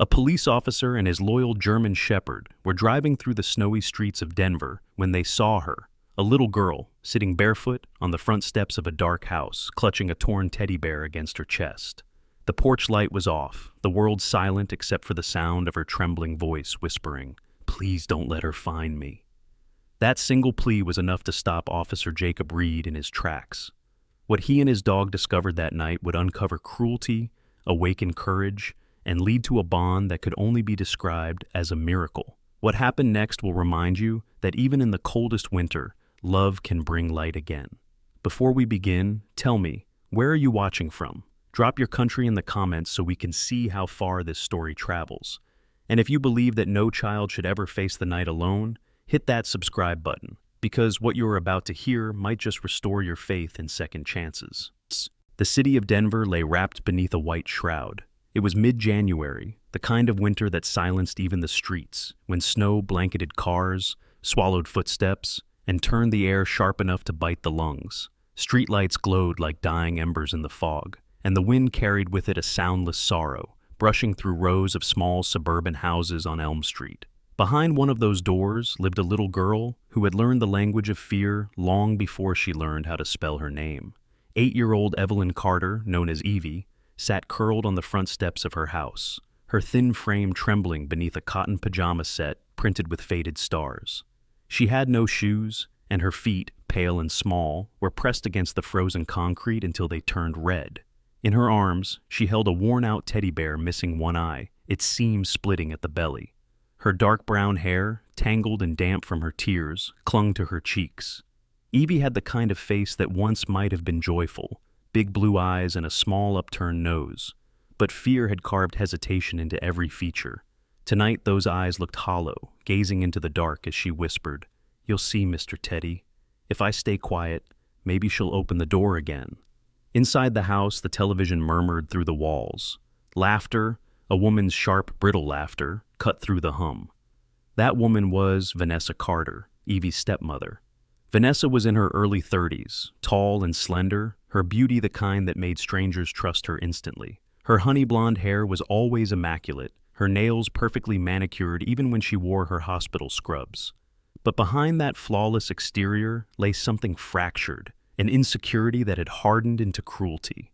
A police officer and his loyal German shepherd were driving through the snowy streets of Denver when they saw her, a little girl, sitting barefoot on the front steps of a dark house, clutching a torn teddy bear against her chest. The porch light was off, the world silent except for the sound of her trembling voice whispering, "Please don't let her find me." That single plea was enough to stop Officer Jacob Reed in his tracks. What he and his dog discovered that night would uncover cruelty, awaken courage, and lead to a bond that could only be described as a miracle. What happened next will remind you that even in the coldest winter, love can bring light again. Before we begin, tell me, where are you watching from? Drop your country in the comments so we can see how far this story travels. And if you believe that no child should ever face the night alone, hit that subscribe button, because what you are about to hear might just restore your faith in second chances. The city of Denver lay wrapped beneath a white shroud. It was mid-January, the kind of winter that silenced even the streets, when snow blanketed cars, swallowed footsteps, and turned the air sharp enough to bite the lungs. Streetlights glowed like dying embers in the fog, and the wind carried with it a soundless sorrow, brushing through rows of small suburban houses on Elm Street. Behind one of those doors lived a little girl who had learned the language of fear long before she learned how to spell her name. 8-year-old Evelyn Carter, known as Evie, sat curled on the front steps of her house, her thin frame trembling beneath a cotton pajama set printed with faded stars. She had no shoes, and her feet, pale and small, were pressed against the frozen concrete until they turned red. In her arms, she held a worn-out teddy bear missing one eye, its seams splitting at the belly. Her dark brown hair, tangled and damp from her tears, clung to her cheeks. Evie had the kind of face that once might have been joyful, big blue eyes and a small upturned nose. But fear had carved hesitation into every feature. Tonight those eyes looked hollow, gazing into the dark as she whispered, "You'll see, Mr. Teddy. If I stay quiet, maybe she'll open the door again." Inside the house, the television murmured through the walls. Laughter, a woman's sharp, brittle laughter, cut through the hum. That woman was Vanessa Carter, Evie's stepmother. Vanessa was in her early 30s, tall and slender, her beauty the kind that made strangers trust her instantly. Her honey blonde hair was always immaculate, her nails perfectly manicured even when she wore her hospital scrubs. But behind that flawless exterior lay something fractured, an insecurity that had hardened into cruelty.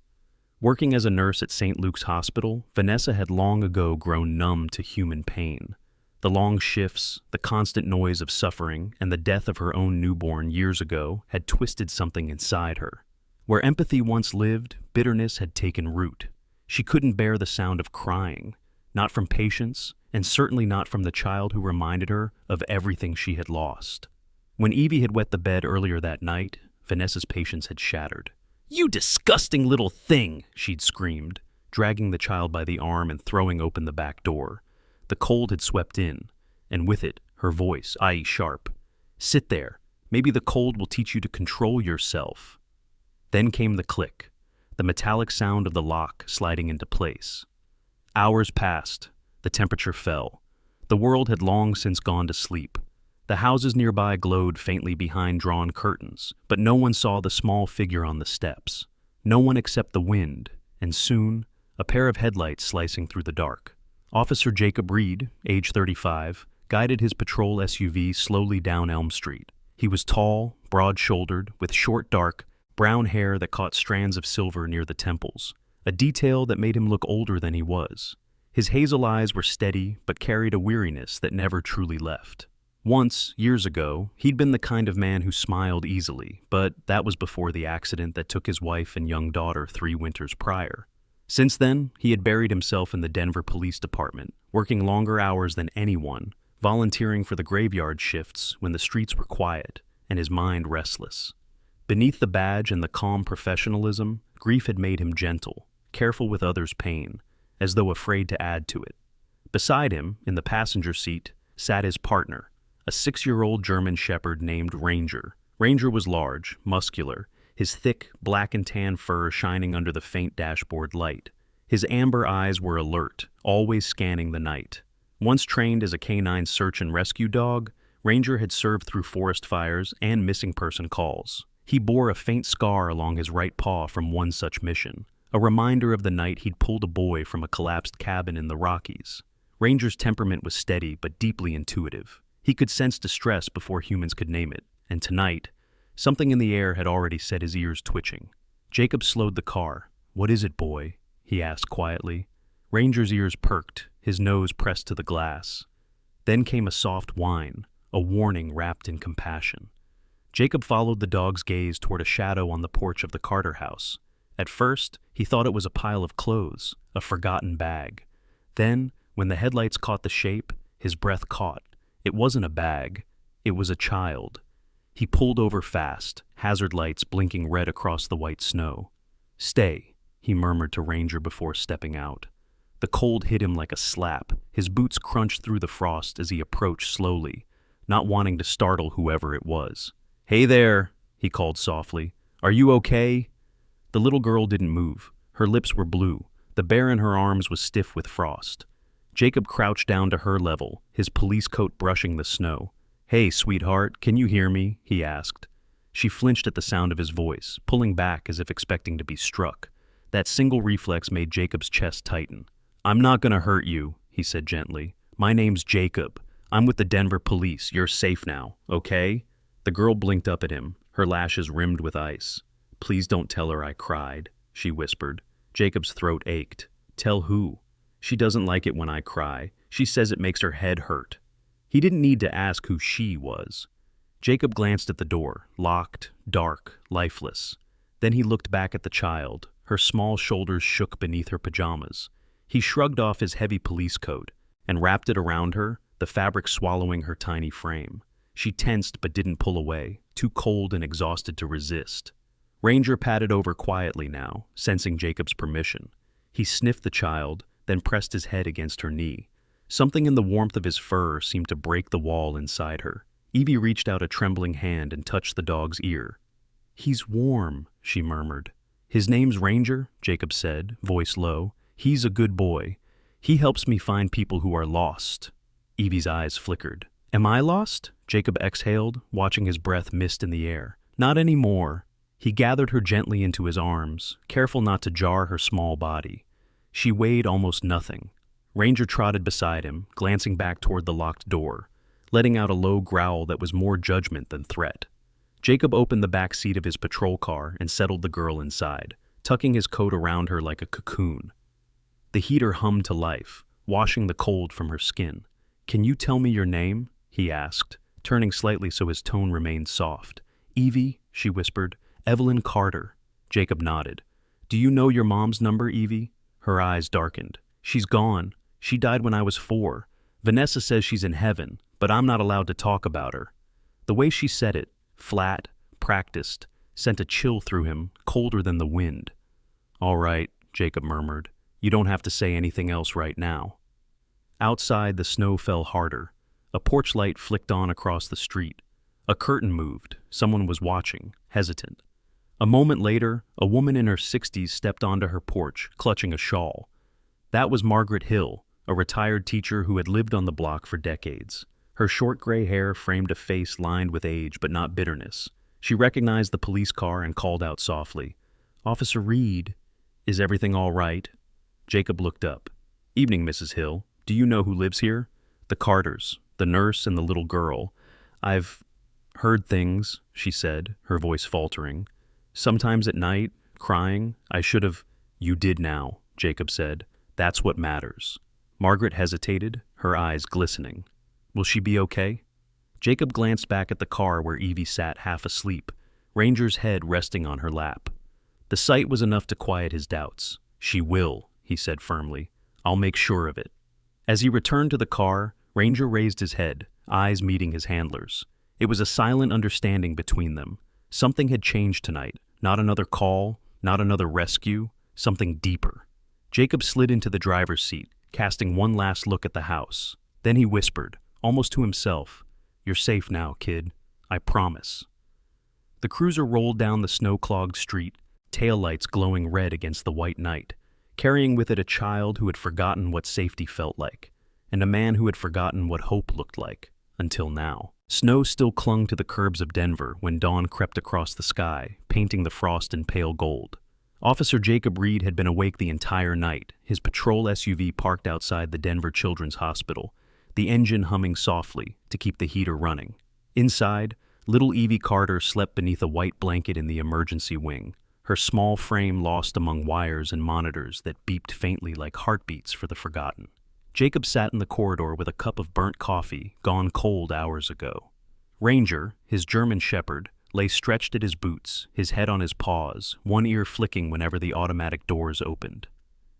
Working as a nurse at St. Luke's Hospital, Vanessa had long ago grown numb to human pain. The long shifts, the constant noise of suffering, and the death of her own newborn years ago had twisted something inside her. Where empathy once lived, bitterness had taken root. She couldn't bear the sound of crying, not from patients, and certainly not from the child who reminded her of everything she had lost. When Evie had wet the bed earlier that night, Vanessa's patience had shattered. "You disgusting little thing!" she'd screamed, dragging the child by the arm and throwing open the back door. The cold had swept in, and with it, her voice, sharp. "Sit there. Maybe the cold will teach you to control yourself." Then came the click, the metallic sound of the lock sliding into place. Hours passed. The temperature fell. The world had long since gone to sleep. The houses nearby glowed faintly behind drawn curtains, but no one saw the small figure on the steps. No one except the wind, and soon, a pair of headlights slicing through the dark. Officer Jacob Reed, age 35, guided his patrol SUV slowly down Elm Street. He was tall, broad-shouldered, with short, dark, brown hair that caught strands of silver near the temples, a detail that made him look older than he was. His hazel eyes were steady, but carried a weariness that never truly left. Once, years ago, he'd been the kind of man who smiled easily, but that was before the accident that took his wife and young daughter 3 winters prior. Since then, he had buried himself in the Denver Police Department, working longer hours than anyone, volunteering for the graveyard shifts when the streets were quiet and his mind restless. Beneath the badge and the calm professionalism, grief had made him gentle, careful with others' pain, as though afraid to add to it. Beside him, in the passenger seat, sat his partner, a 6-year-old German shepherd named Ranger. Ranger was large, muscular, his thick, black and tan fur shining under the faint dashboard light. His amber eyes were alert, always scanning the night. Once trained as a canine search and rescue dog, Ranger had served through forest fires and missing person calls. He bore a faint scar along his right paw from one such mission, a reminder of the night he'd pulled a boy from a collapsed cabin in the Rockies. Ranger's temperament was steady but deeply intuitive. He could sense distress before humans could name it, and tonight, something in the air had already set his ears twitching. Jacob slowed the car. "What is it, boy?" he asked quietly. Ranger's ears perked, his nose pressed to the glass. Then came a soft whine, a warning wrapped in compassion. Jacob followed the dog's gaze toward a shadow on the porch of the Carter house. At first, he thought it was a pile of clothes, a forgotten bag. Then, when the headlights caught the shape, his breath caught. It wasn't a bag. It was a child. He pulled over fast, hazard lights blinking red across the white snow. "Stay," he murmured to Ranger before stepping out. The cold hit him like a slap. His boots crunched through the frost as he approached slowly, not wanting to startle whoever it was. "Hey there," he called softly. "Are you okay?" The little girl didn't move. Her lips were blue. The bear in her arms was stiff with frost. Jacob crouched down to her level, his police coat brushing the snow. "Hey, sweetheart, can you hear me?" he asked. She flinched at the sound of his voice, pulling back as if expecting to be struck. That single reflex made Jacob's chest tighten. "I'm not gonna hurt you," he said gently. "My name's Jacob. I'm with the Denver police. You're safe now, okay?" The girl blinked up at him, her lashes rimmed with ice. "Please don't tell her I cried," she whispered. Jacob's throat ached. "Tell who?" "She doesn't like it when I cry. She says it makes her head hurt." He didn't need to ask who she was. Jacob glanced at the door, locked, dark, lifeless. Then he looked back at the child. Her small shoulders shook beneath her pajamas. He shrugged off his heavy police coat and wrapped it around her, the fabric swallowing her tiny frame. She tensed but didn't pull away, too cold and exhausted to resist. Ranger padded over quietly now, sensing Jacob's permission. He sniffed the child, then pressed his head against her knee. Something in the warmth of his fur seemed to break the wall inside her. Evie reached out a trembling hand and touched the dog's ear. "He's warm," she murmured. "His name's Ranger," Jacob said, voice low. "He's a good boy. He helps me find people who are lost." Evie's eyes flickered. "Am I lost?" Jacob exhaled, watching his breath mist in the air. "Not anymore." He gathered her gently into his arms, careful not to jar her small body. She weighed almost nothing. Ranger trotted beside him, glancing back toward the locked door, letting out a low growl that was more judgment than threat. Jacob opened the back seat of his patrol car and settled the girl inside, tucking his coat around her like a cocoon. The heater hummed to life, washing the cold from her skin. "Can you tell me your name?" he asked, turning slightly so his tone remained soft. "Evie," she whispered. "Evelyn Carter." Jacob nodded. "Do you know your mom's number, Evie?" Her eyes darkened. "She's gone. She died when I was 4. Vanessa says she's in heaven, but I'm not allowed to talk about her." The way she said it, flat, practiced, sent a chill through him, colder than the wind. "All right," Jacob murmured. "You don't have to say anything else right now." Outside, the snow fell harder. A porch light flicked on across the street. A curtain moved. Someone was watching, hesitant. A moment later, a woman in her 60s stepped onto her porch, clutching a shawl. That was Margaret Hill, a retired teacher who had lived on the block for decades. Her short gray hair framed a face lined with age but not bitterness. She recognized the police car and called out softly, "Officer Reed, is everything all right?" Jacob looked up. "Evening, Mrs. Hill. Do you know who lives here?" "The Carters, the nurse and the little girl. I've heard things," she said, her voice faltering. "Sometimes at night, crying. I should have—" "You did now," Jacob said. "That's what matters." Margaret hesitated, her eyes glistening. "Will she be okay?" Jacob glanced back at the car where Evie sat half asleep, Ranger's head resting on her lap. The sight was enough to quiet his doubts. "She will," he said firmly. "I'll make sure of it." As he returned to the car, Ranger raised his head, eyes meeting his handler's. It was a silent understanding between them. Something had changed tonight. Not another call, not another rescue, something deeper. Jacob slid into the driver's seat, casting one last look at the house. Then he whispered, almost to himself, "You're safe now, kid. I promise." The cruiser rolled down the snow-clogged street, taillights glowing red against the white night, carrying with it a child who had forgotten what safety felt like, and a man who had forgotten what hope looked like, until now. Snow still clung to the curbs of Denver when dawn crept across the sky, painting the frost in pale gold. Officer Jacob Reed had been awake the entire night, his patrol SUV parked outside the Denver Children's Hospital, the engine humming softly to keep the heater running. Inside, little Evie Carter slept beneath a white blanket in the emergency wing, her small frame lost among wires and monitors that beeped faintly like heartbeats for the forgotten. Jacob sat in the corridor with a cup of burnt coffee, gone cold hours ago. Ranger, his German shepherd, lay stretched at his boots, his head on his paws, one ear flicking whenever the automatic doors opened.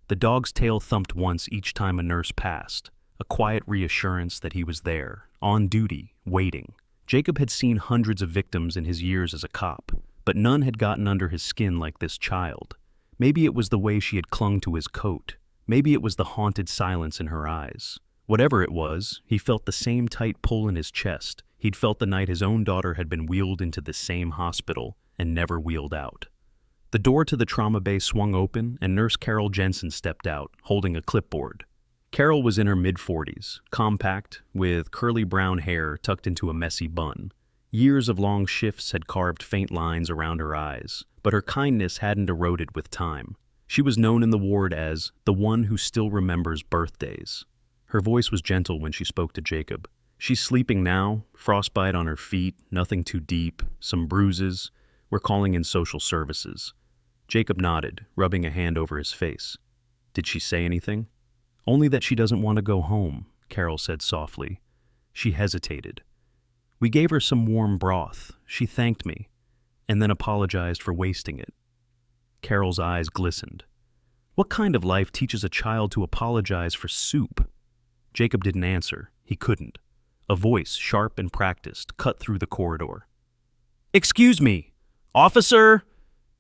The dog's tail thumped once each time a nurse passed, a quiet reassurance that he was there, on duty, waiting. Jacob had seen hundreds of victims in his years as a cop, but none had gotten under his skin like this child. Maybe it was the way she had clung to his coat. Maybe it was the haunted silence in her eyes. Whatever it was, he felt the same tight pull in his chest he'd felt the night his own daughter had been wheeled into the same hospital and never wheeled out. The door to the trauma bay swung open and Nurse Carol Jensen stepped out, holding a clipboard. Carol was in her mid-40s, compact, with curly brown hair tucked into a messy bun. Years of long shifts had carved faint lines around her eyes, but her kindness hadn't eroded with time. She was known in the ward as the one who still remembers birthdays. Her voice was gentle when she spoke to Jacob. She's sleeping now, frostbite on her feet, nothing too deep, some bruises. We're calling in social services. Jacob nodded, rubbing a hand over his face. Did she say anything? Only that she doesn't want to go home, Carol said softly. She hesitated. We gave her some warm broth. She thanked me, and then apologized for wasting it. Carol's eyes glistened. What kind of life teaches a child to apologize for soup? Jacob didn't answer. He couldn't. A voice, sharp and practiced, cut through the corridor. Excuse me, officer!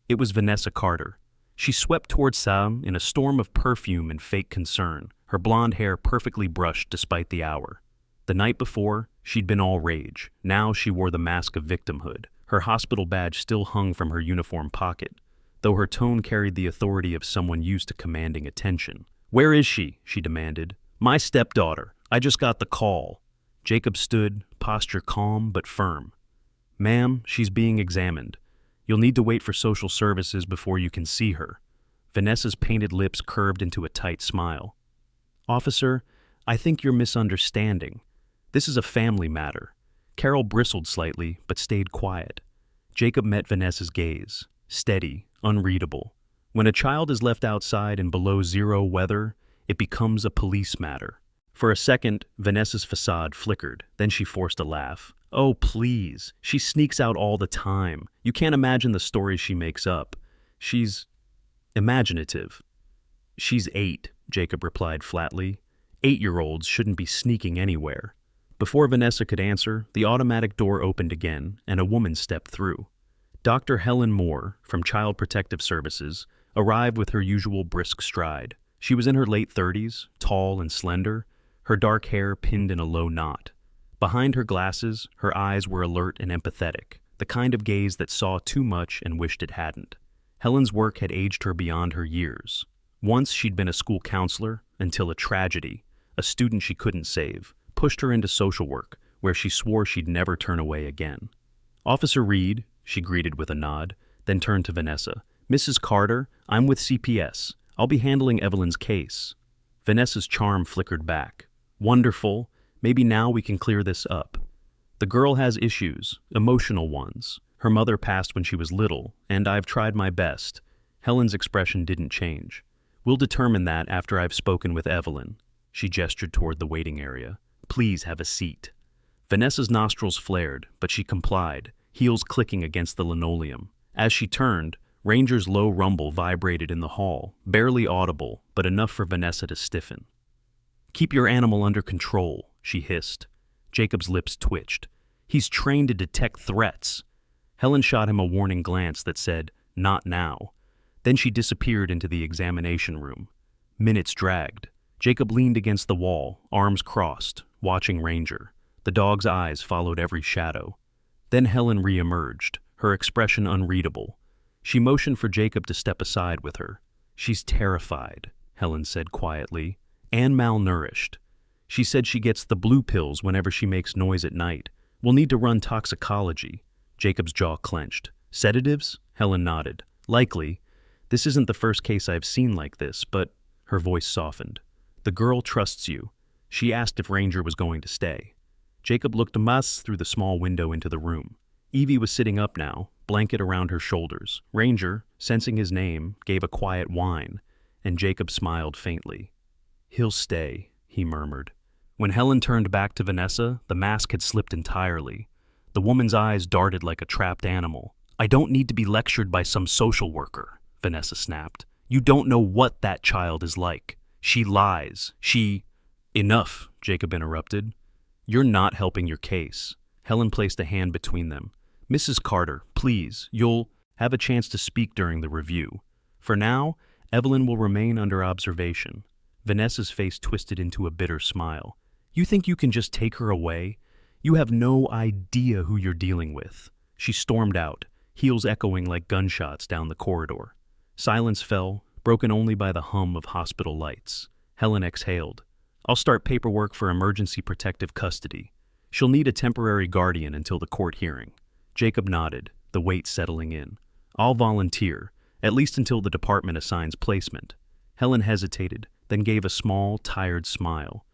It was Vanessa Carter. She swept toward Sam in a storm of perfume and fake concern, her blonde hair perfectly brushed despite the hour. The night before, she'd been all rage. Now she wore the mask of victimhood. Her hospital badge still hung from her uniform pocket, though her tone carried the authority of someone used to commanding attention. Where is she? She demanded. My stepdaughter. I just got the call. Jacob stood, posture calm but firm. Ma'am, she's being examined. You'll need to wait for social services before you can see her. Vanessa's painted lips curved into a tight smile. Officer, I think you're misunderstanding. This is a family matter. Carol bristled slightly, but stayed quiet. Jacob met Vanessa's gaze, steady, unreadable. When a child is left outside in below zero weather, it becomes a police matter. For a second, Vanessa's facade flickered, then she forced a laugh. Oh, please. She sneaks out all the time. You can't imagine the stories she makes up. She's imaginative. She's 8, Jacob replied flatly. 8-year-olds shouldn't be sneaking anywhere. Before Vanessa could answer, the automatic door opened again, and a woman stepped through. Dr. Helen Moore, from Child Protective Services, arrived with her usual brisk stride. She was in her late 30s, tall and slender, her dark hair pinned in a low knot. Behind her glasses, her eyes were alert and empathetic, the kind of gaze that saw too much and wished it hadn't. Helen's work had aged her beyond her years. Once she'd been a school counselor, until a tragedy, a student she couldn't save, pushed her into social work, where she swore she'd never turn away again. Officer Reed, she greeted with a nod, then turned to Vanessa. Mrs. Carter, I'm with CPS. I'll be handling Evelyn's case. Vanessa's charm flickered back. Wonderful. Maybe now we can clear this up. The girl has issues, emotional ones. Her mother passed when she was little, and I've tried my best. Helen's expression didn't change. We'll determine that after I've spoken with Evelyn. She gestured toward the waiting area. Please have a seat. Vanessa's nostrils flared, but she complied, heels clicking against the linoleum. As she turned, Ranger's low rumble vibrated in the hall, barely audible, but enough for Vanessa to stiffen. Keep your animal under control, she hissed. Jacob's lips twitched. He's trained to detect threats. Helen shot him a warning glance that said, not now. Then she disappeared into the examination room. Minutes dragged. Jacob leaned against the wall, arms crossed, watching Ranger. The dog's eyes followed every shadow. Then Helen re-emerged, her expression unreadable. She motioned for Jacob to step aside with her. She's terrified, Helen said quietly, and malnourished. She said she gets the blue pills whenever she makes noise at night. We'll need to run toxicology. Jacob's jaw clenched. Sedatives? Helen nodded. Likely. This isn't the first case I've seen like this, but her voice softened. The girl trusts you. She asked if Ranger was going to stay. Jacob looked mas through the small window into the room. Evie was sitting up now, blanket around her shoulders. Ranger, sensing his name, gave a quiet whine, and Jacob smiled faintly. He'll stay, he murmured. When Helen turned back to Vanessa, the mask had slipped entirely. The woman's eyes darted like a trapped animal. I don't need to be lectured by some social worker, Vanessa snapped. You don't know what that child is like. She lies. Enough, Jacob interrupted. You're not helping your case. Helen placed a hand between them. Mrs. Carter, please, you'll have a chance to speak during the review. For now, Evelyn will remain under observation. Vanessa's face twisted into a bitter smile. You think you can just take her away? You have no idea who you're dealing with. She stormed out, heels echoing like gunshots down the corridor. Silence fell, broken only by the hum of hospital lights. Helen exhaled. I'll start paperwork for emergency protective custody. She'll need a temporary guardian until the court hearing. Jacob nodded, the weight settling in. I'll volunteer, at least until the department assigns placement. Helen hesitated, then gave a small, tired smile.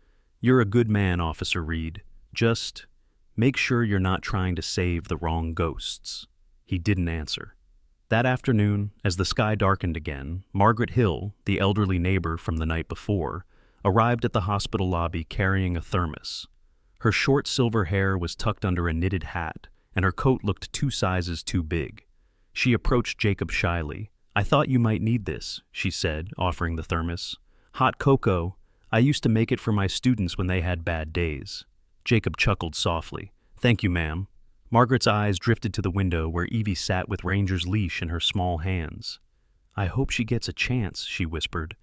You're a good man, Officer Reed. Just make sure you're not trying to save the wrong ghosts. He didn't answer. That afternoon, as the sky darkened again, Margaret Hill, the elderly neighbor from the night before, arrived at the hospital lobby carrying a thermos. Her short silver hair was tucked under a knitted hat, and her coat looked 2 sizes too big. She approached Jacob shyly. I thought you might need this, she said, offering the thermos. Hot cocoa. I used to make it for my students when they had bad days. Jacob chuckled softly. Thank you, ma'am. Margaret's eyes drifted to the window where Evie sat with Ranger's leash in her small hands. I hope she gets a chance, she whispered.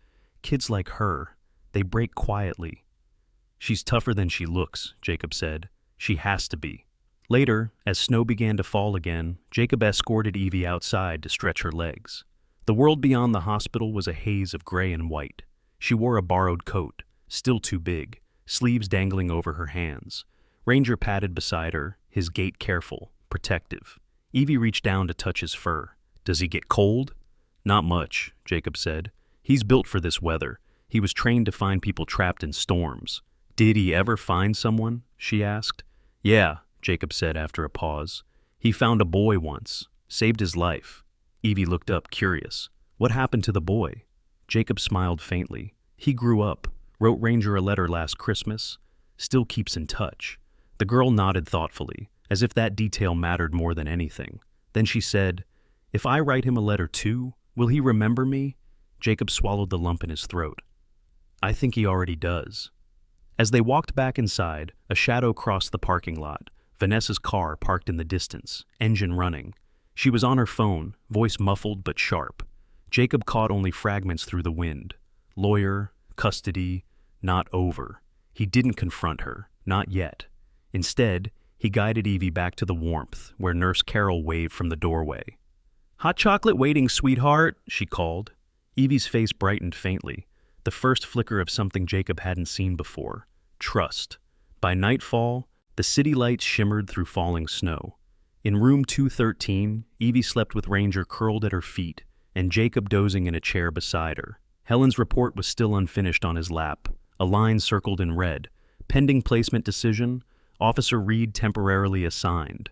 Kids like her, they break quietly. She's tougher than she looks, Jacob said. She has to be. Later, as snow began to fall again, Jacob escorted Evie outside to stretch her legs. The world beyond the hospital was a haze of gray and white. She wore a borrowed coat, still too big, sleeves dangling over her hands. Ranger padded beside her, his gait careful, protective. Evie reached down to touch his fur. Does he get cold? Not much, Jacob said. He's built for this weather. He was trained to find people trapped in storms. Did he ever find someone? She asked. Yeah, Jacob said after a pause. He found a boy once, saved his life. Evie looked up, curious. What happened to the boy? Jacob smiled faintly. He grew up, wrote Ranger a letter last Christmas, still keeps in touch. The girl nodded thoughtfully, as if that detail mattered more than anything. Then she said, If I write him a letter too, will he remember me? Jacob swallowed the lump in his throat. I think he already does. As they walked back inside, a shadow crossed the parking lot. Vanessa's car parked in the distance, engine running. She was on her phone, voice muffled but sharp. Jacob caught only fragments through the wind. Lawyer, custody, not over. He didn't confront her, not yet. Instead, he guided Evie back to the warmth, where Nurse Carol waved from the doorway. Hot chocolate waiting, sweetheart, she called. Evie's face brightened faintly, the first flicker of something Jacob hadn't seen before. Trust. By nightfall, the city lights shimmered through falling snow. In room 213, Evie slept with Ranger curled at her feet, and Jacob dozing in a chair beside her. Helen's report was still unfinished on his lap, a line circled in red. Pending placement decision, Officer Reed temporarily assigned.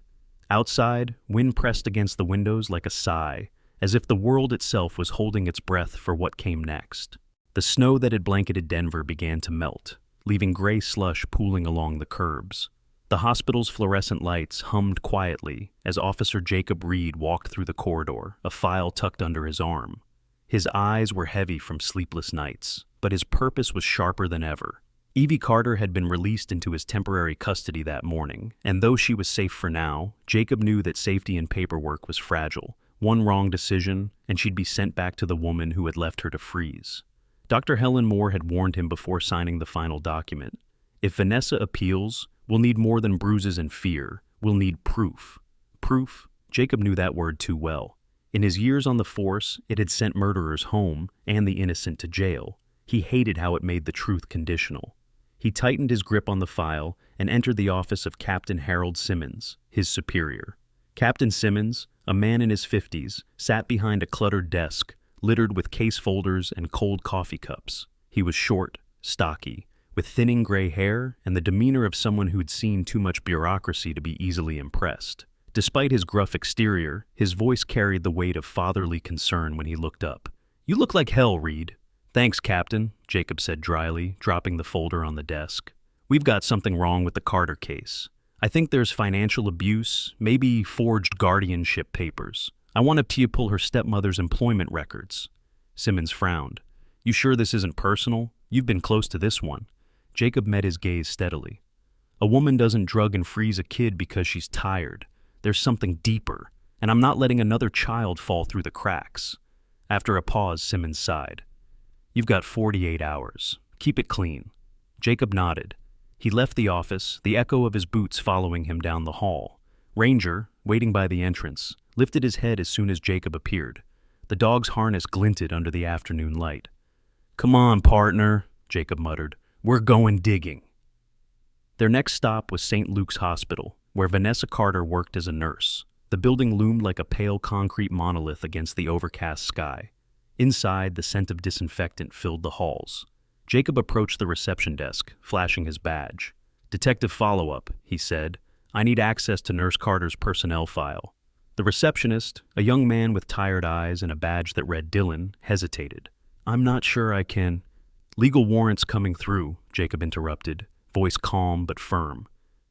Outside, wind pressed against the windows like a sigh, as if the world itself was holding its breath for what came next. The snow that had blanketed Denver began to melt, leaving gray slush pooling along the curbs. The hospital's fluorescent lights hummed quietly as Officer Jacob Reed walked through the corridor, a file tucked under his arm. His eyes were heavy from sleepless nights, but his purpose was sharper than ever. Evie Carter had been released into his temporary custody that morning, and though she was safe for now, Jacob knew that safety in paperwork was fragile. One wrong decision, and she'd be sent back to the woman who had left her to freeze. Dr. Helen Moore had warned him before signing the final document. If Vanessa appeals, we'll need more than bruises and fear. We'll need proof. Proof? Jacob knew that word too well. In his years on the force, it had sent murderers home and the innocent to jail. He hated how it made the truth conditional. He tightened his grip on the file and entered the office of Captain Harold Simmons, his superior. Captain Simmons, a man in his 50s, sat behind a cluttered desk, littered with case folders and cold coffee cups. He was short, stocky, with thinning gray hair and the demeanor of someone who'd seen too much bureaucracy to be easily impressed. Despite his gruff exterior, his voice carried the weight of fatherly concern when he looked up. "You look like hell, Reed." "Thanks, Captain," Jacob said dryly, dropping the folder on the desk. "We've got something wrong with the Carter case. I think there's financial abuse, maybe forged guardianship papers. I want to pull her stepmother's employment records." Simmons frowned. "You sure this isn't personal? You've been close to this one." Jacob met his gaze steadily. "A woman doesn't drug and freeze a kid because she's tired. There's something deeper, and I'm not letting another child fall through the cracks." After a pause, Simmons sighed. "You've got 48 hours. Keep it clean." Jacob nodded. He left the office, the echo of his boots following him down the hall. Ranger, waiting by the entrance, lifted his head as soon as Jacob appeared. The dog's harness glinted under the afternoon light. "Come on, partner," Jacob muttered. "We're going digging." Their next stop was St. Luke's Hospital, where Vanessa Carter worked as a nurse. The building loomed like a pale concrete monolith against the overcast sky. Inside, the scent of disinfectant filled the halls. Jacob approached the reception desk, flashing his badge. "Detective follow-up," he said. "I need access to Nurse Carter's personnel file." The receptionist, a young man with tired eyes and a badge that read Dylan, hesitated. "I'm not sure I can—" "Legal warrants coming through," Jacob interrupted, voice calm but firm.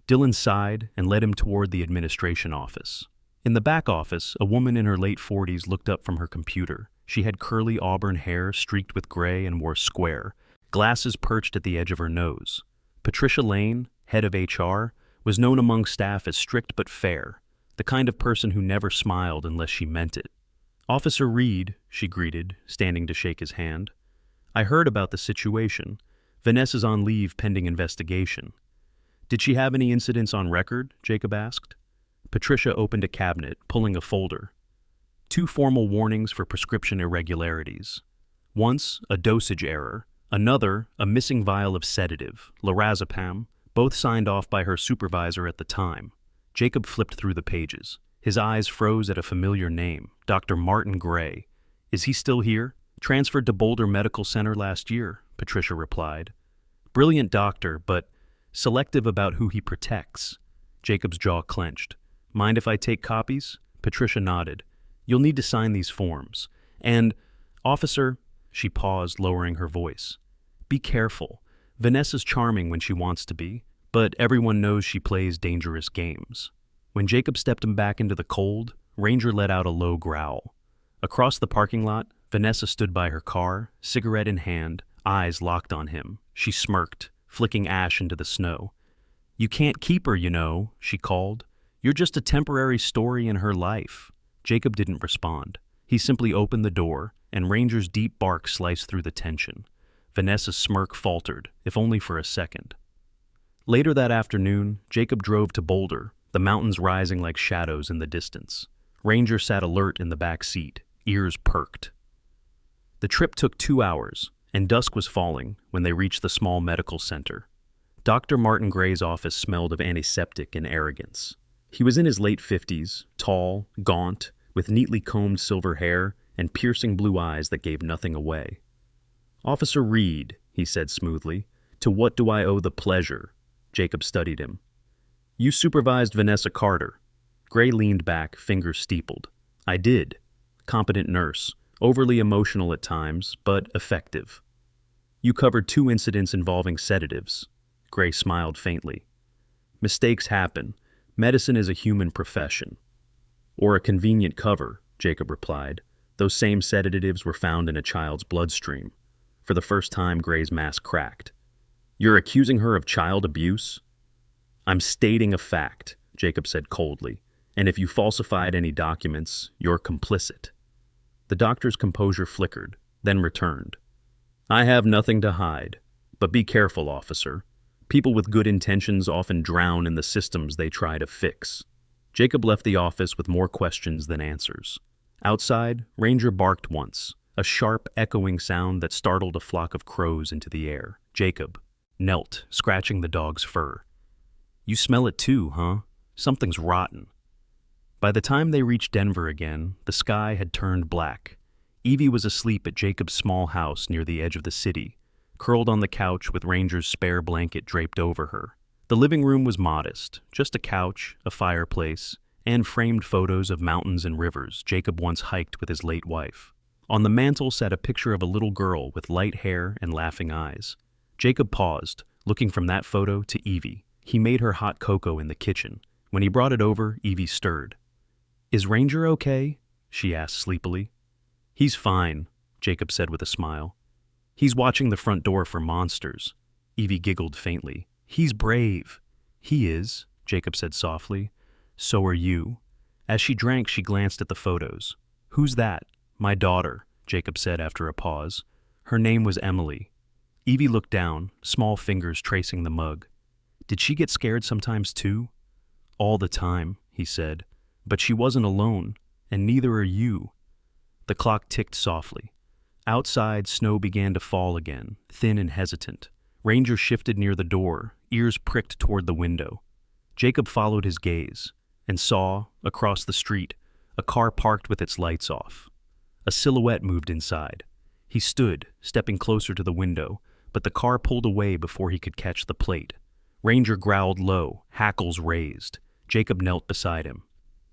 Dylan sighed and led him toward the administration office. In the back office, a woman in her late 40s looked up from her computer. She had curly auburn hair streaked with gray and wore square, glasses perched at the edge of her nose. Patricia Lane, head of HR, was known among staff as strict but fair, the kind of person who never smiled unless she meant it. "Officer Reed," she greeted, standing to shake his hand. "I heard about the situation. Vanessa's on leave pending investigation." "Did she have any incidents on record?" Jacob asked. Patricia opened a cabinet, pulling a folder. 2 formal warnings for prescription irregularities. Once, a dosage error. Another, a missing vial of sedative, lorazepam, both signed off by her supervisor at the time. Jacob flipped through the pages. His eyes froze at a familiar name, Dr. Martin Gray. "Is he still here?" "Transferred to Boulder Medical Center last year," Patricia replied. "Brilliant doctor, but selective about who he protects." Jacob's jaw clenched. "Mind if I take copies?" Patricia nodded. "You'll need to sign these forms. And, officer," she paused, lowering her voice, "be careful. Vanessa's charming when she wants to be, but everyone knows she plays dangerous games." When Jacob stepped him back into the cold, Ranger let out a low growl. Across the parking lot, Vanessa stood by her car, cigarette in hand, eyes locked on him. She smirked, flicking ash into the snow. "You can't keep her, you know," she called. "You're just a temporary story in her life." Jacob didn't respond. He simply opened the door, and Ranger's deep bark sliced through the tension. Vanessa's smirk faltered, if only for a second. Later that afternoon, Jacob drove to Boulder, the mountains rising like shadows in the distance. Ranger sat alert in the back seat, ears perked. The trip took 2 hours, and dusk was falling when they reached the small medical center. Dr. Martin Gray's office smelled of antiseptic and arrogance. He was in his late 50s, tall, gaunt, with neatly combed silver hair and piercing blue eyes that gave nothing away. "Officer Reed," he said smoothly, "to what do I owe the pleasure?" Jacob studied him. "You supervised Vanessa Carter." Gray leaned back, fingers steepled. "I did. Competent nurse, overly emotional at times, but effective." "You covered 2 incidents involving sedatives." Gray smiled faintly. "Mistakes happen. Medicine is a human profession." "Or a convenient cover," Jacob replied. "Those same sedatives were found in a child's bloodstream." For the first time, Gray's mask cracked. "You're accusing her of child abuse?" "I'm stating a fact," Jacob said coldly. "And if you falsified any documents, you're complicit." The doctor's composure flickered, then returned. "I have nothing to hide. But be careful, officer. People with good intentions often drown in the systems they try to fix." Jacob left the office with more questions than answers. Outside, Ranger barked once, a sharp, echoing sound that startled a flock of crows into the air. Jacob knelt, scratching the dog's fur. "You smell it too, huh? Something's rotten." By the time they reached Denver again, the sky had turned black. Evie was asleep at Jacob's small house near the edge of the city, curled on the couch with Ranger's spare blanket draped over her. The living room was modest, just a couch, a fireplace, and framed photos of mountains and rivers Jacob once hiked with his late wife. On the mantel sat a picture of a little girl with light hair and laughing eyes. Jacob paused, looking from that photo to Evie. He made her hot cocoa in the kitchen. When he brought it over, Evie stirred. "Is Ranger okay?" she asked sleepily. "He's fine," Jacob said with a smile. "He's watching the front door for monsters." Evie giggled faintly. "He's brave." "He is," Jacob said softly. "So are you." As she drank, she glanced at the photos. "Who's that?" "My daughter," Jacob said after a pause. "Her name was Emily." Evie looked down, small fingers tracing the mug. "Did she get scared sometimes too?" "All the time," he said. "But she wasn't alone, and neither are you." The clock ticked softly. Outside, snow began to fall again, thin and hesitant. Ranger shifted near the door, ears pricked toward the window. Jacob followed his gaze and saw, across the street, a car parked with its lights off. A silhouette moved inside. He stood, stepping closer to the window, but the car pulled away before he could catch the plate. Ranger growled low, hackles raised. Jacob knelt beside him.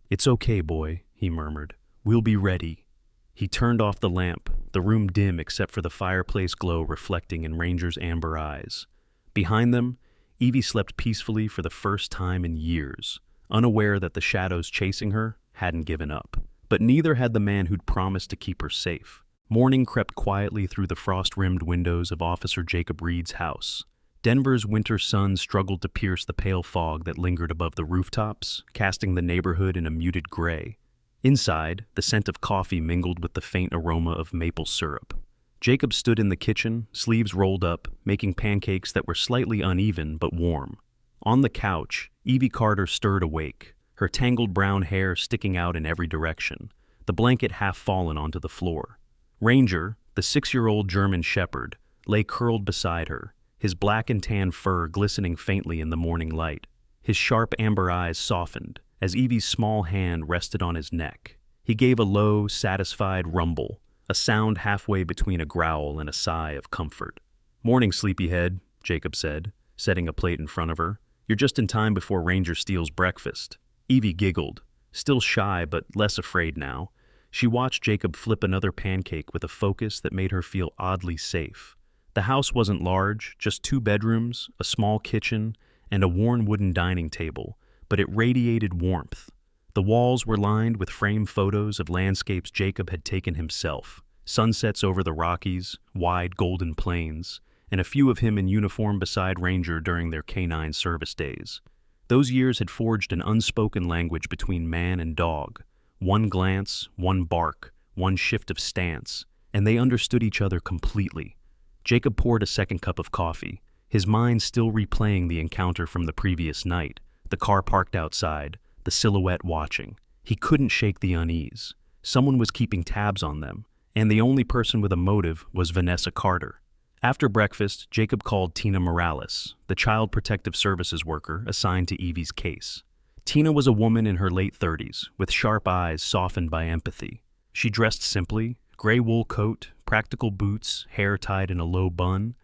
"It's okay, boy," he murmured. "We'll be ready." He turned off the lamp, the room dim except for the fireplace glow reflecting in Ranger's amber eyes. Behind them, Evie slept peacefully for the first time in years, unaware that the shadows chasing her hadn't given up. But neither had the man who'd promised to keep her safe. Morning crept quietly through the frost-rimmed windows of Officer Jacob Reed's house. Denver's winter sun struggled to pierce the pale fog that lingered above the rooftops, casting the neighborhood in a muted gray. Inside, the scent of coffee mingled with the faint aroma of maple syrup. Jacob stood in the kitchen, sleeves rolled up, making pancakes that were slightly uneven but warm. On the couch, Evie Carter stirred awake, her tangled brown hair sticking out in every direction, the blanket half fallen onto the floor. Ranger, the 6-year-old German shepherd, lay curled beside her, his black and tan fur glistening faintly in the morning light. His sharp amber eyes softened as Evie's small hand rested on his neck. He gave a low, satisfied rumble, a sound halfway between a growl and a sigh of comfort. "Morning, sleepyhead," Jacob said, setting a plate in front of her. "You're just in time before Ranger steals breakfast." Evie giggled, still shy but less afraid now. She watched Jacob flip another pancake with a focus that made her feel oddly safe. The house wasn't large, just 2 bedrooms, a small kitchen, and a worn wooden dining table, but it radiated warmth. The walls were lined with framed photos of landscapes Jacob had taken himself, sunsets over the Rockies, wide golden plains, and a few of him in uniform beside Ranger during their canine service days. Those years had forged an unspoken language between man and dog. One glance, one bark, one shift of stance, and they understood each other completely. Jacob poured a second cup of coffee, his mind still replaying the encounter from the previous night, the car parked outside, the silhouette watching. He couldn't shake the unease. Someone was keeping tabs on them, and the only person with a motive was Vanessa Carter. After breakfast, Jacob called Tina Morales, the Child Protective Services worker assigned to Evie's case. Tina was a woman in her late 30s, with sharp eyes softened by empathy. She dressed simply, gray wool coat, practical boots, hair tied in a low bun,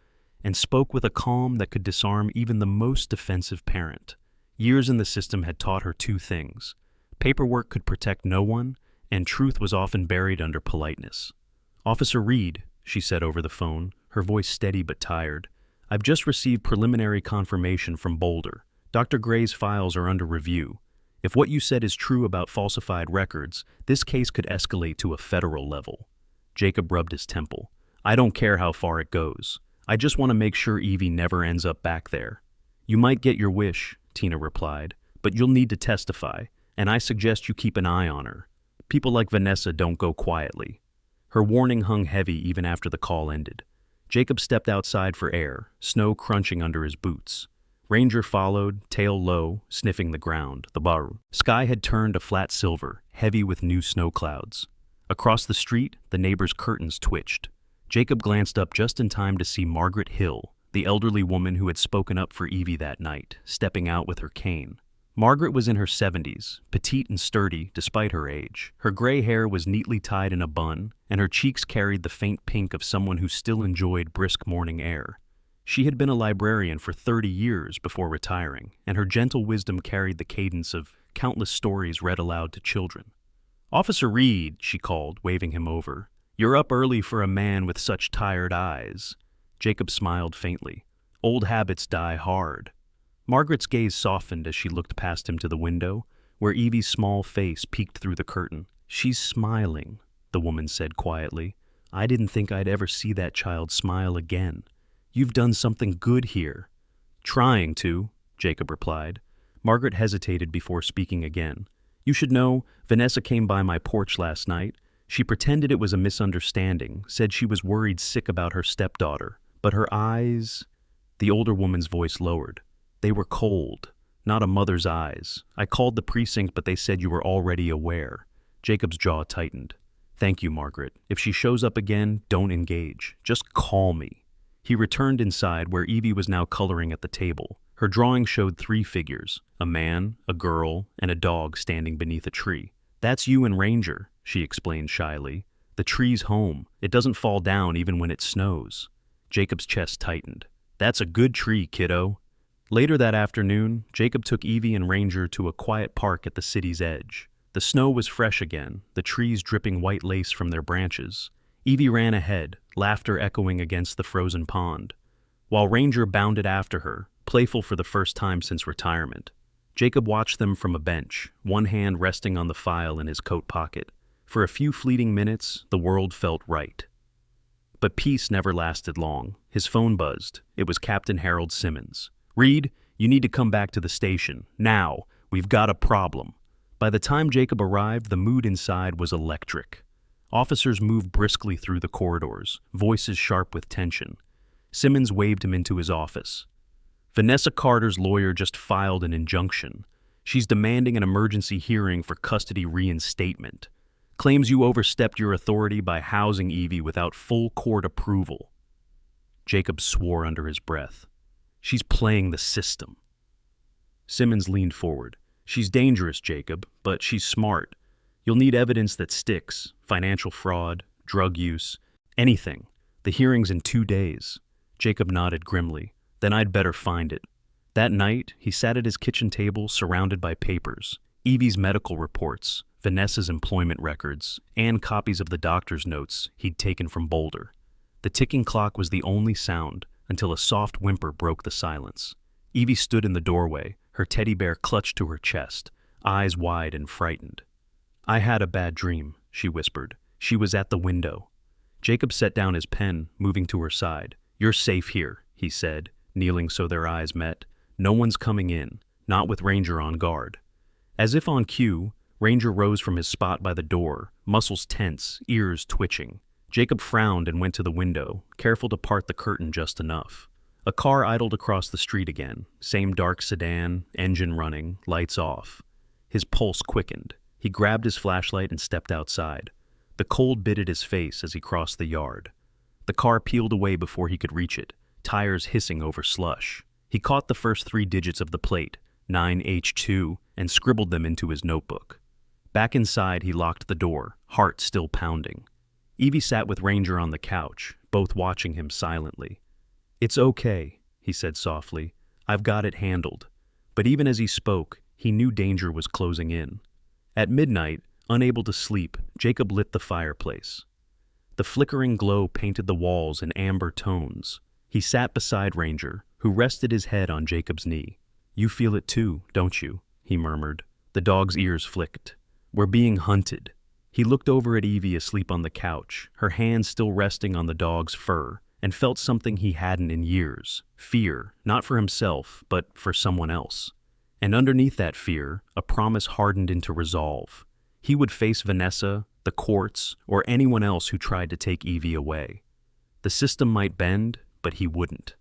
and spoke with a calm that could disarm even the most defensive parent. Years in the system had taught her 2 things. Paperwork could protect no one, and truth was often buried under politeness. "Officer Reed," she said over the phone, her voice steady but tired, "I've just received preliminary confirmation from Boulder. Dr. Gray's files are under review. If what you said is true about falsified records, this case could escalate to a federal level." Jacob rubbed his temple. "I don't care how far it goes. I just want to make sure Evie never ends up back there." "You might get your wish," Tina replied, "but you'll need to testify, and I suggest you keep an eye on her. People like Vanessa don't go quietly." Her warning hung heavy even after the call ended. Jacob stepped outside for air, snow crunching under his boots. Ranger followed, tail low, sniffing the ground. The sky had turned a flat silver, heavy with new snow clouds. Across the street, the neighbor's curtains twitched. Jacob glanced up just in time to see Margaret Hill, the elderly woman who had spoken up for Evie that night, stepping out with her cane. Margaret was in her 70s, petite and sturdy despite her age. Her gray hair was neatly tied in a bun, and her cheeks carried the faint pink of someone who still enjoyed brisk morning air. She had been a librarian for 30 years before retiring, and her gentle wisdom carried the cadence of countless stories read aloud to children. "Officer Reed," she called, waving him over. "You're up early for a man with such tired eyes." Jacob smiled faintly. Old habits die hard. Margaret's gaze softened as she looked past him to the window, where Evie's small face peeked through the curtain. "She's smiling," the woman said quietly. "I didn't think I'd ever see that child smile again. You've done something good here." "Trying to," Jacob replied. Margaret hesitated before speaking again. "You should know, Vanessa came by my porch last night. She pretended it was a misunderstanding, said she was worried sick about her stepdaughter. But her eyes—" The older woman's voice lowered. "They were cold, not a mother's eyes. I called the precinct, but they said you were already aware." Jacob's jaw tightened. "Thank you, Margaret. If she shows up again, don't engage. Just call me." He returned inside, where Evie was now coloring at the table. Her drawing showed 3 figures, a man, a girl, and a dog standing beneath a tree. "That's you and Ranger," she explained shyly. "The tree's home. It doesn't fall down even when it snows." Jacob's chest tightened. "That's a good tree, kiddo." Later that afternoon, Jacob took Evie and Ranger to a quiet park at the city's edge. The snow was fresh again, the trees dripping white lace from their branches. Evie ran ahead, laughter echoing against the frozen pond, while Ranger bounded after her, playful for the first time since retirement. Jacob watched them from a bench, one hand resting on the file in his coat pocket. For a few fleeting minutes, the world felt right. But peace never lasted long. His phone buzzed. It was Captain Harold Simmons. "Reed, you need to come back to the station. Now. We've got a problem." By the time Jacob arrived, the mood inside was electric. Officers moved briskly through the corridors, voices sharp with tension. Simmons waved him into his office. "Vanessa Carter's lawyer just filed an injunction. She's demanding an emergency hearing for custody reinstatement. Claims you overstepped your authority by housing Evie without full court approval." Jacob swore under his breath. "She's playing the system." Simmons leaned forward. "She's dangerous, Jacob, but she's smart. You'll need evidence that sticks, financial fraud, drug use, anything. The hearing's in 2 days." Jacob nodded grimly. "Then I'd better find it." That night, he sat at his kitchen table surrounded by papers, Evie's medical reports, Vanessa's employment records, and copies of the doctor's notes he'd taken from Boulder. The ticking clock was the only sound until a soft whimper broke the silence. Evie stood in the doorway, her teddy bear clutched to her chest, eyes wide and frightened. "I had a bad dream," she whispered. "She was at the window." Jacob set down his pen, moving to her side. "You're safe here," he said, kneeling so their eyes met. "No one's coming in, not with Ranger on guard." As if on cue, Ranger rose from his spot by the door, muscles tense, ears twitching. Jacob frowned and went to the window, careful to part the curtain just enough. A car idled across the street again, same dark sedan, engine running, lights off. His pulse quickened. He grabbed his flashlight and stepped outside. The cold bit at his face as he crossed the yard. The car peeled away before he could reach it, tires hissing over slush. He caught the first 3 digits of the plate, 9H2, and scribbled them into his notebook. Back inside, he locked the door, heart still pounding. Evie sat with Ranger on the couch, both watching him silently. "It's okay," he said softly. "I've got it handled." But even as he spoke, he knew danger was closing in. At midnight, unable to sleep, Jacob lit the fireplace. The flickering glow painted the walls in amber tones. He sat beside Ranger, who rested his head on Jacob's knee. "You feel it too, don't you?" he murmured. The dog's ears flicked. "We're being hunted." He looked over at Evie asleep on the couch, her hands still resting on the dog's fur, and felt something he hadn't in years. Fear, not for himself, but for someone else. And underneath that fear, a promise hardened into resolve. He would face Vanessa, the courts, or anyone else who tried to take Evie away. The system might bend, but he wouldn't.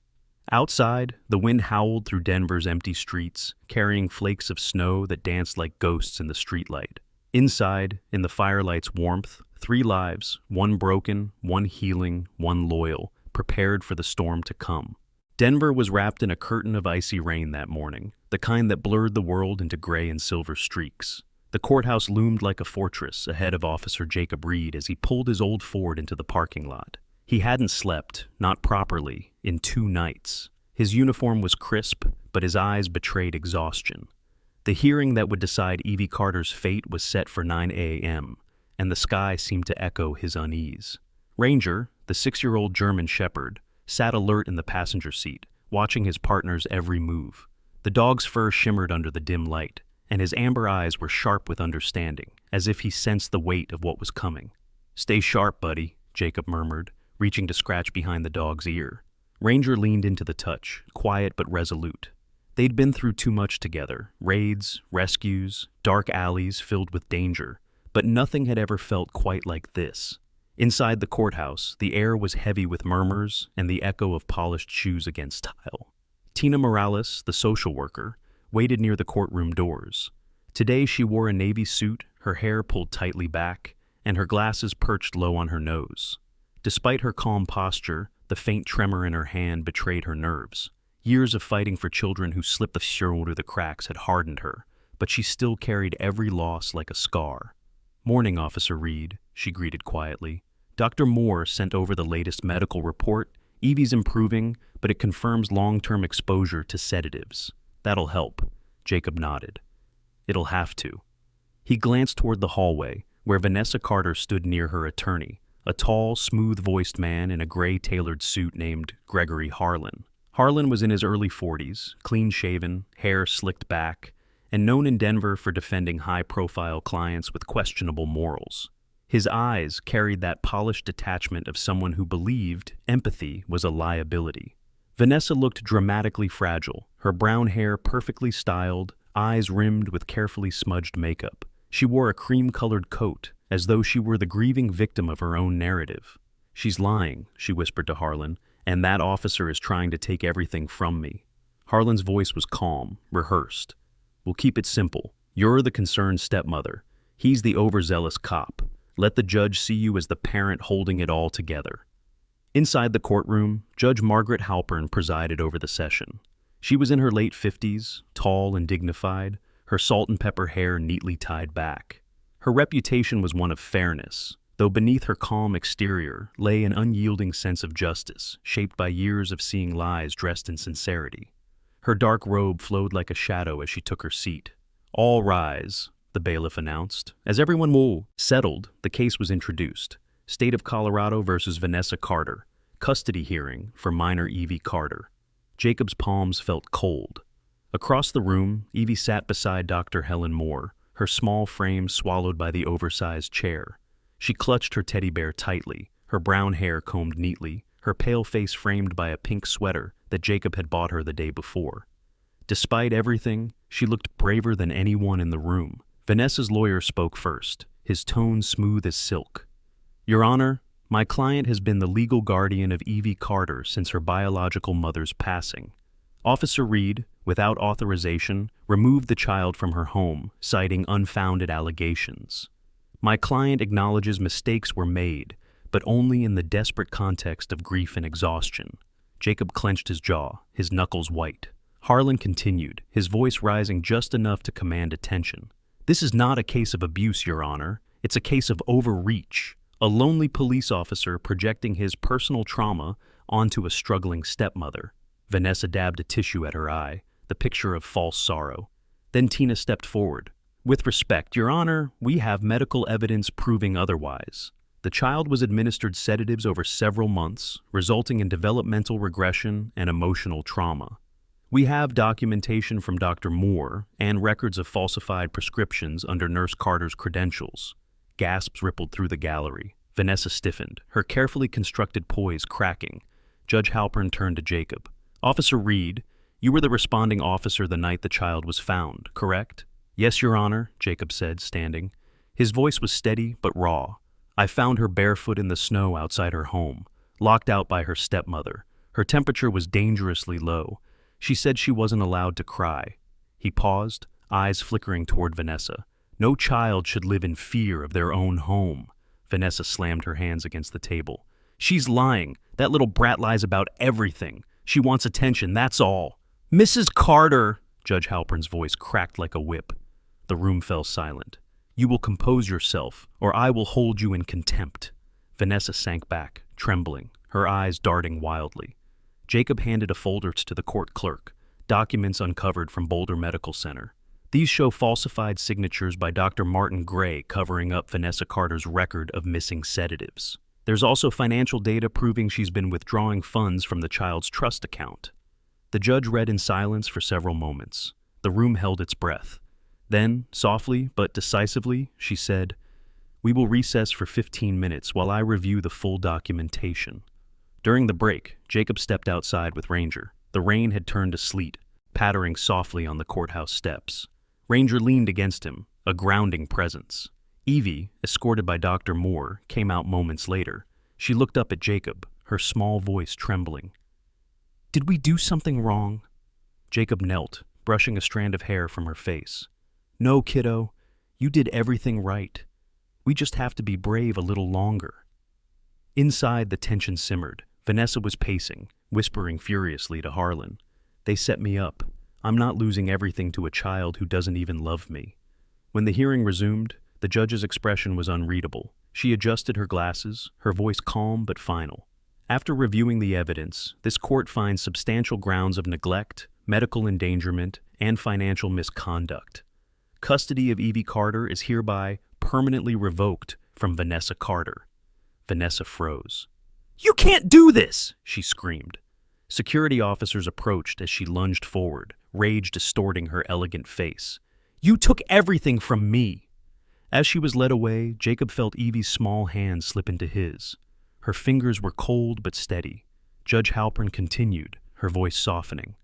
Outside, the wind howled through Denver's empty streets, carrying flakes of snow that danced like ghosts in the streetlight. Inside, in the firelight's warmth, 3 lives, one broken, one healing, one loyal, prepared for the storm to come. Denver was wrapped in a curtain of icy rain that morning, the kind that blurred the world into gray and silver streaks. The courthouse loomed like a fortress ahead of Officer Jacob Reed as he pulled his old Ford into the parking lot. He hadn't slept, not properly, in 2 nights. His uniform was crisp, but his eyes betrayed exhaustion. The hearing that would decide Evie Carter's fate was set for 9 a.m., and the sky seemed to echo his unease. Ranger, the 6-year-old German shepherd, sat alert in the passenger seat, watching his partner's every move. The dog's fur shimmered under the dim light, and his amber eyes were sharp with understanding, as if he sensed the weight of what was coming. "Stay sharp, buddy," Jacob murmured, reaching to scratch behind the dog's ear. Ranger leaned into the touch, quiet but resolute. They'd been through too much together, raids, rescues, dark alleys filled with danger, but nothing had ever felt quite like this. Inside the courthouse, the air was heavy with murmurs and the echo of polished shoes against tile. Tina Morales, the social worker, waited near the courtroom doors. Today she wore a navy suit, her hair pulled tightly back, and her glasses perched low on her nose. Despite her calm posture, the faint tremor in her hand betrayed her nerves. Years of fighting for children who slipped through the cracks had hardened her, but she still carried every loss like a scar. "Morning, Officer Reed," she greeted quietly. "Dr. Moore sent over the latest medical report. Evie's improving, but it confirms long-term exposure to sedatives. That'll help." Jacob nodded. "It'll have to." He glanced toward the hallway, where Vanessa Carter stood near her attorney, a tall, smooth-voiced man in a gray tailored suit named Gregory Harlan. Harlan was in his early 40s, clean-shaven, hair slicked back, and known in Denver for defending high-profile clients with questionable morals. His eyes carried that polished detachment of someone who believed empathy was a liability. Vanessa looked dramatically fragile, her brown hair perfectly styled, eyes rimmed with carefully smudged makeup. She wore a cream-colored coat, as though she were the grieving victim of her own narrative. "She's lying," she whispered to Harlan, "and that officer is trying to take everything from me." Harlan's voice was calm, rehearsed. "We'll keep it simple. You're the concerned stepmother. He's the overzealous cop. Let the judge see you as the parent holding it all together." Inside the courtroom, Judge Margaret Halpern presided over the session. She was in her late 50s, tall and dignified, her salt and pepper hair neatly tied back. Her reputation was one of fairness, though beneath her calm exterior lay an unyielding sense of justice, shaped by years of seeing lies dressed in sincerity. Her dark robe flowed like a shadow as she took her seat. "All rise," the bailiff announced. As everyone settled, the case was introduced. State of Colorado versus Vanessa Carter. Custody hearing for minor Evie Carter. Jacob's palms felt cold. Across the room, Evie sat beside Dr. Helen Moore, her small frame swallowed by the oversized chair. She clutched her teddy bear tightly, her brown hair combed neatly, her pale face framed by a pink sweater that Jacob had bought her the day before. Despite everything, she looked braver than anyone in the room. Vanessa's lawyer spoke first, his tone smooth as silk. "Your Honor, my client has been the legal guardian of Evie Carter since her biological mother's passing. Officer Reed, without authorization, removed the child from her home, citing unfounded allegations. My client acknowledges mistakes were made, but only in the desperate context of grief and exhaustion." Jacob clenched his jaw, his knuckles white. Harlan continued, his voice rising just enough to command attention. "This is not a case of abuse, Your Honor. It's a case of overreach. A lonely police officer projecting his personal trauma onto a struggling stepmother." Vanessa dabbed a tissue at her eye, the picture of false sorrow. Then Tina stepped forward. "With respect, Your Honor, we have medical evidence proving otherwise. The child was administered sedatives over several months, resulting in developmental regression and emotional trauma. We have documentation from Dr. Moore and records of falsified prescriptions under Nurse Carter's credentials." Gasps rippled through the gallery. Vanessa stiffened, her carefully constructed poise cracking. Judge Halpern turned to Jacob. "Officer Reed, you were the responding officer the night the child was found, correct?" "Yes, Your Honor," Jacob said, standing. His voice was steady but raw. "I found her barefoot in the snow outside her home, locked out by her stepmother. Her temperature was dangerously low. She said she wasn't allowed to cry." He paused, eyes flickering toward Vanessa. "No child should live in fear of their own home." Vanessa slammed her hands against the table. "She's lying. That little brat lies about everything. She wants attention, that's all. Mrs. Carter! Judge Halpern's voice cracked like a whip. The room fell silent. You will compose yourself, or I will hold you in contempt. Vanessa sank back, trembling, her eyes darting wildly. Jacob handed a folder to the court clerk, documents uncovered from Boulder Medical Center. These show falsified signatures by Dr. Martin Gray covering up Vanessa Carter's record of missing sedatives. There's also financial data proving she's been withdrawing funds from the child's trust account. The judge read in silence for several moments. The room held its breath. Then, softly but decisively, she said, "We will recess for 15 minutes while I review the full documentation." During the break, Jacob stepped outside with Ranger. The rain had turned to sleet, pattering softly on the courthouse steps. Ranger leaned against him, a grounding presence. Evie, escorted by Dr. Moore, came out moments later. She looked up at Jacob, her small voice trembling. "Did we do something wrong?" Jacob knelt, brushing a strand of hair from her face. "No, kiddo. You did everything right. We just have to be brave a little longer." Inside, the tension simmered. Vanessa was pacing, whispering furiously to Harlan. "They set me up. I'm not losing everything to a child who doesn't even love me." When the hearing resumed, the judge's expression was unreadable. She adjusted her glasses, her voice calm but final. After reviewing the evidence, this court finds substantial grounds of neglect, medical endangerment, and financial misconduct. Custody of Evie Carter is hereby permanently revoked from Vanessa Carter. Vanessa froze. "You can't do this!" she screamed. Security officers approached as she lunged forward, rage distorting her elegant face. "You took everything from me!" As she was led away, Jacob felt Evie's small hand slip into his. Her fingers were cold but steady. Judge Halpern continued, her voice softening.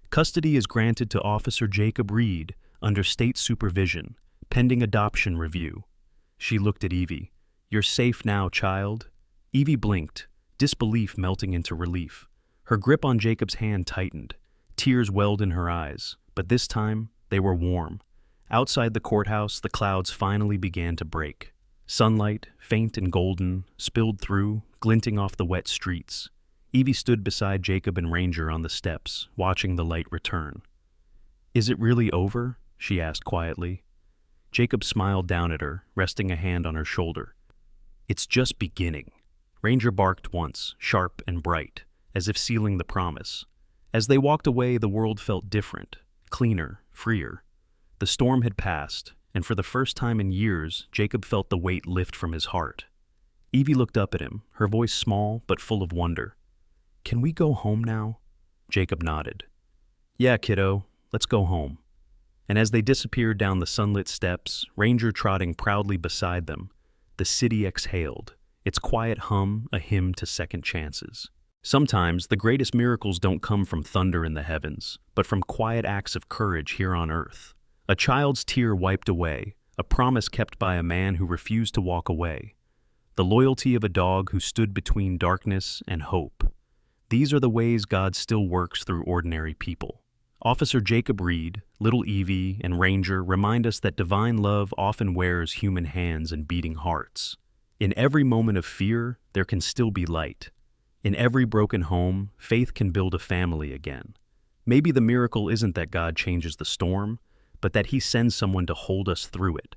"Custody is granted to Officer Jacob Reed under state supervision, pending adoption review." She looked at Evie. "You're safe now, child." Evie blinked, disbelief melting into relief. Her grip on Jacob's hand tightened. Tears welled in her eyes, but this time they were warm. Outside the courthouse, the clouds finally began to break. Sunlight, faint and golden, spilled through, glinting off the wet streets. Evie stood beside Jacob and Ranger on the steps, watching the light return. "Is it really over?" she asked quietly. Jacob smiled down at her, resting a hand on her shoulder. "It's just beginning." Ranger barked once, sharp and bright, as if sealing the promise. As they walked away, the world felt different, cleaner, freer. The storm had passed, and for the first time in years, Jacob felt the weight lift from his heart. Evie looked up at him, her voice small but full of wonder. "Can we go home now?" Jacob nodded. "Yeah, kiddo, let's go home." And as they disappeared down the sunlit steps, Ranger trotting proudly beside them, the city exhaled, its quiet hum a hymn to second chances. Sometimes the greatest miracles don't come from thunder in the heavens, but from quiet acts of courage here on earth. A child's tear wiped away, a promise kept by a man who refused to walk away. The loyalty of a dog who stood between darkness and hope. These are the ways God still works through ordinary people. Officer Jacob Reed, little Evie, and Ranger remind us that divine love often wears human hands and beating hearts. In every moment of fear, there can still be light. In every broken home, faith can build a family again. Maybe the miracle isn't that God changes the storm, but that He sends someone to hold us through it.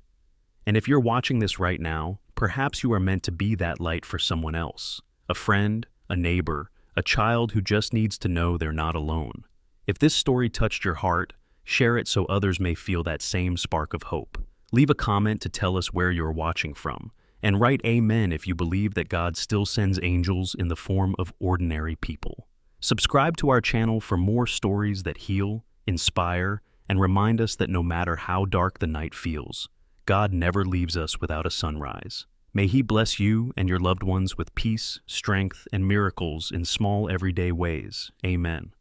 And if you're watching this right now, perhaps you are meant to be that light for someone else. A friend, a neighbor, a child who just needs to know they're not alone. If this story touched your heart, share it so others may feel that same spark of hope. Leave a comment to tell us where you're watching from, and write amen if you believe that God still sends angels in the form of ordinary people. Subscribe to our channel for more stories that heal, inspire, and remind us that no matter how dark the night feels, God never leaves us without a sunrise. May He bless you and your loved ones with peace, strength, and miracles in small everyday ways. Amen.